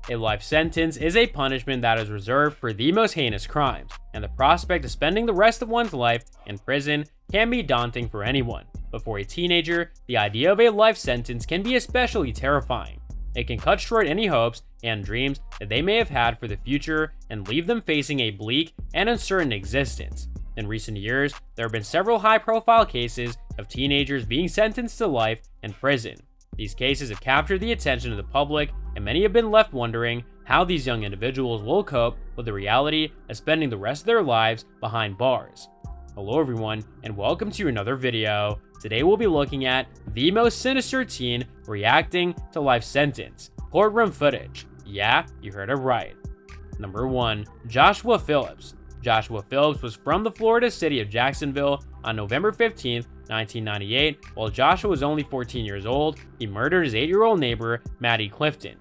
A life sentence is a punishment that is reserved for the most heinous crimes, and the prospect of spending the rest of one's life in prison can be daunting for anyone. But for a teenager, the idea of a life sentence can be especially terrifying. It can cut short any hopes and dreams that they may have had for the future and leave them facing a bleak and uncertain existence. In recent years, there have been several high-profile cases of teenagers being sentenced to life in prison. These cases have captured the attention of the public, and many have been left wondering how these young individuals will cope with the reality of spending the rest of their lives behind bars. Hello everyone, and welcome to another video. Today we'll be looking at the most sinister teen reacting to life sentence. Courtroom footage. Yeah, you heard it right. Number 1. Joshua Phillips. Joshua Phillips was from the Florida city of Jacksonville. On November 15, 1998, while Joshua was only 14 years old, he murdered his 8-year-old neighbor, Maddie Clifton.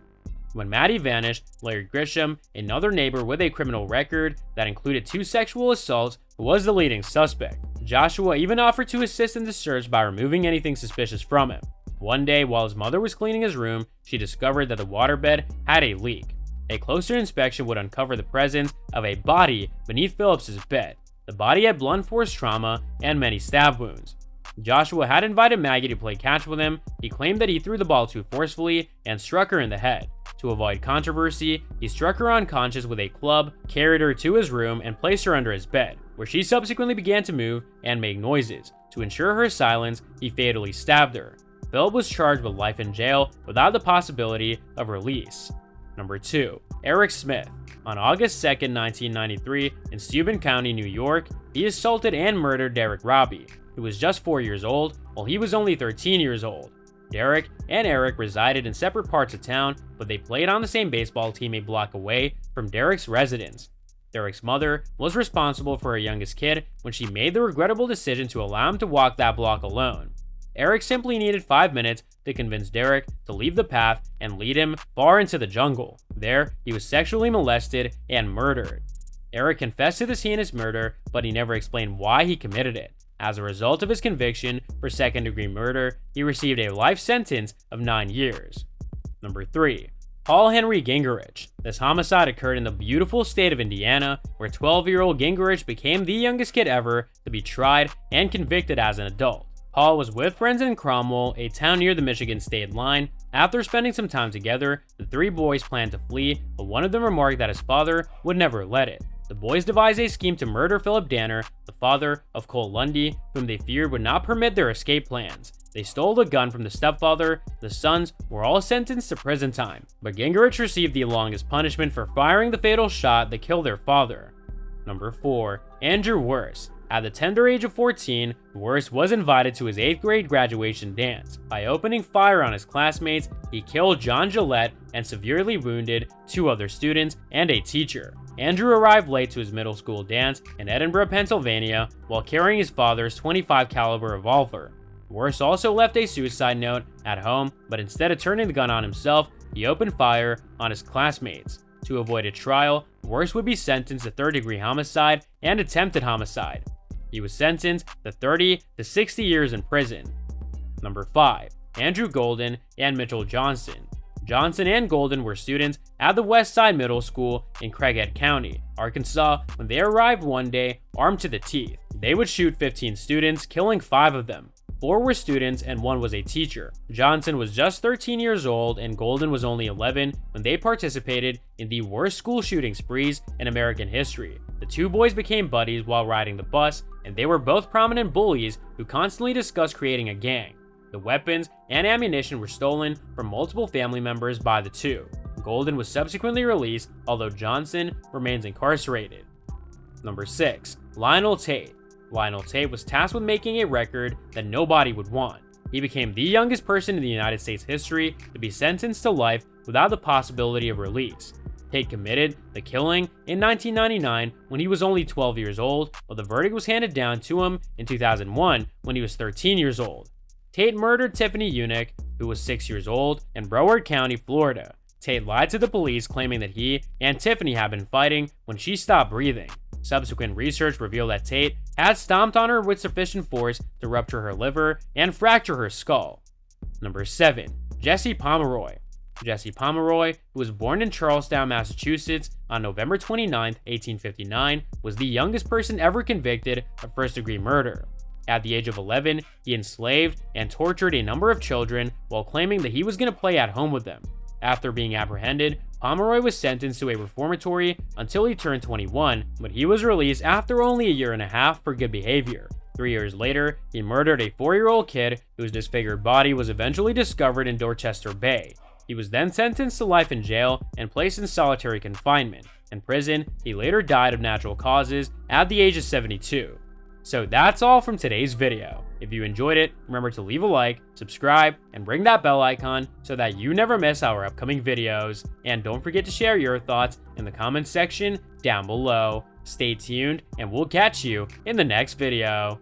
When Maddie vanished, Larry Grisham, another neighbor with a criminal record that included 2 sexual assaults, was the leading suspect. Joshua even offered to assist in the search by removing anything suspicious from him. One day, while his mother was cleaning his room, she discovered that the waterbed had a leak. A closer inspection would uncover the presence of a body beneath Phillips's bed. The body had blunt force trauma and many stab wounds. Joshua had invited Maggie to play catch with him. He claimed that he threw the ball too forcefully and struck her in the head. To avoid controversy, he struck her unconscious with a club, carried her to his room, and placed her under his bed, where she subsequently began to move and make noises. To ensure her silence, he fatally stabbed her. Philip was charged with life in jail without the possibility of release. Number 2. Eric Smith. On August 2, 1993, in Steuben County, New York, he assaulted and murdered Derek Robbie, who was just 4 years old, while he was only 13 years old. Derek and Eric resided in separate parts of town, but they played on the same baseball team a block away from Derek's residence. Derek's mother was responsible for her youngest kid when she made the regrettable decision to allow him to walk that block alone. Eric simply needed 5 minutes to convince Derek to leave the path and lead him far into the jungle. There, he was sexually molested and murdered. Eric confessed to this heinous murder, but he never explained why he committed it. As a result of his conviction for second-degree murder, he received a life sentence of 9 years. Number 3. Paul Henry Gingerich. This homicide occurred in the beautiful state of Indiana, where 12-year-old Gingerich became the youngest kid ever to be tried and convicted as an adult. Paul was with friends in Cromwell, a town near the Michigan state line. After spending some time together, the 3 boys planned to flee, but one of them remarked that his father would never let it. The boys devised a scheme to murder Philip Danner, the father of Cole Lundy, whom they feared would not permit their escape plans. They stole the gun from the stepfather. The sons were all sentenced to prison time, but Gingerich received the longest punishment for firing the fatal shot that killed their father. Number 4. Andrew Worst. At the tender age of 14, Worst was invited to his 8th grade graduation dance. By opening fire on his classmates, he killed John Gillette and severely wounded 2 other students and a teacher. Andrew arrived late to his middle school dance in Edinburgh, Pennsylvania, while carrying his father's .25 caliber revolver. Worst also left a suicide note at home, but instead of turning the gun on himself, he opened fire on his classmates. To avoid a trial, Worst would be sentenced to third-degree homicide and attempted homicide. He was sentenced to 30 to 60 years in prison. Number 5. Andrew Golden and Mitchell Johnson. Johnson and Golden were students at the West Side Middle School in Craighead County, Arkansas, when they arrived one day armed to the teeth. They would shoot 15 students, killing 5 of them. 4 were students and 1 was a teacher. Johnson was just 13 years old and Golden was only 11 when they participated in the worst school shooting sprees in American history. The 2 boys became buddies while riding the bus, and they were both prominent bullies who constantly discussed creating a gang. The weapons and ammunition were stolen from multiple family members by the 2. Golden was subsequently released, although Johnson remains incarcerated. Number 6. Lionel Tate. Lionel Tate was tasked with making a record that nobody would want. He became the youngest person in the United States history to be sentenced to life without the possibility of release. Tate committed the killing in 1999 when he was only 12 years old, while the verdict was handed down to him in 2001 when he was 13 years old. Tate murdered Tiffany Unick, who was 6 years old, in Broward County, Florida. Tate lied to the police, claiming that he and Tiffany had been fighting when she stopped breathing. Subsequent research revealed that Tate had stomped on her with sufficient force to rupture her liver and fracture her skull. Number 7. Jesse Pomeroy. Jesse Pomeroy, who was born in Charlestown, Massachusetts on November 29, 1859, was the youngest person ever convicted of first-degree murder. At the age of 11, he enslaved and tortured a number of children while claiming that he was going to play at home with them. After being apprehended, Pomeroy was sentenced to a reformatory until he turned 21, but he was released after only a year and a half for good behavior. 3 years later, he murdered a 4-year-old kid whose disfigured body was eventually discovered in Dorchester Bay. He was then sentenced to life in jail and placed in solitary confinement. In prison, he later died of natural causes at the age of 72. So that's all from today's video. If you enjoyed it, remember to leave a like, subscribe, and ring that bell icon so that you never miss our upcoming videos. And don't forget to share your thoughts in the comments section down below. Stay tuned, and we'll catch you in the next video.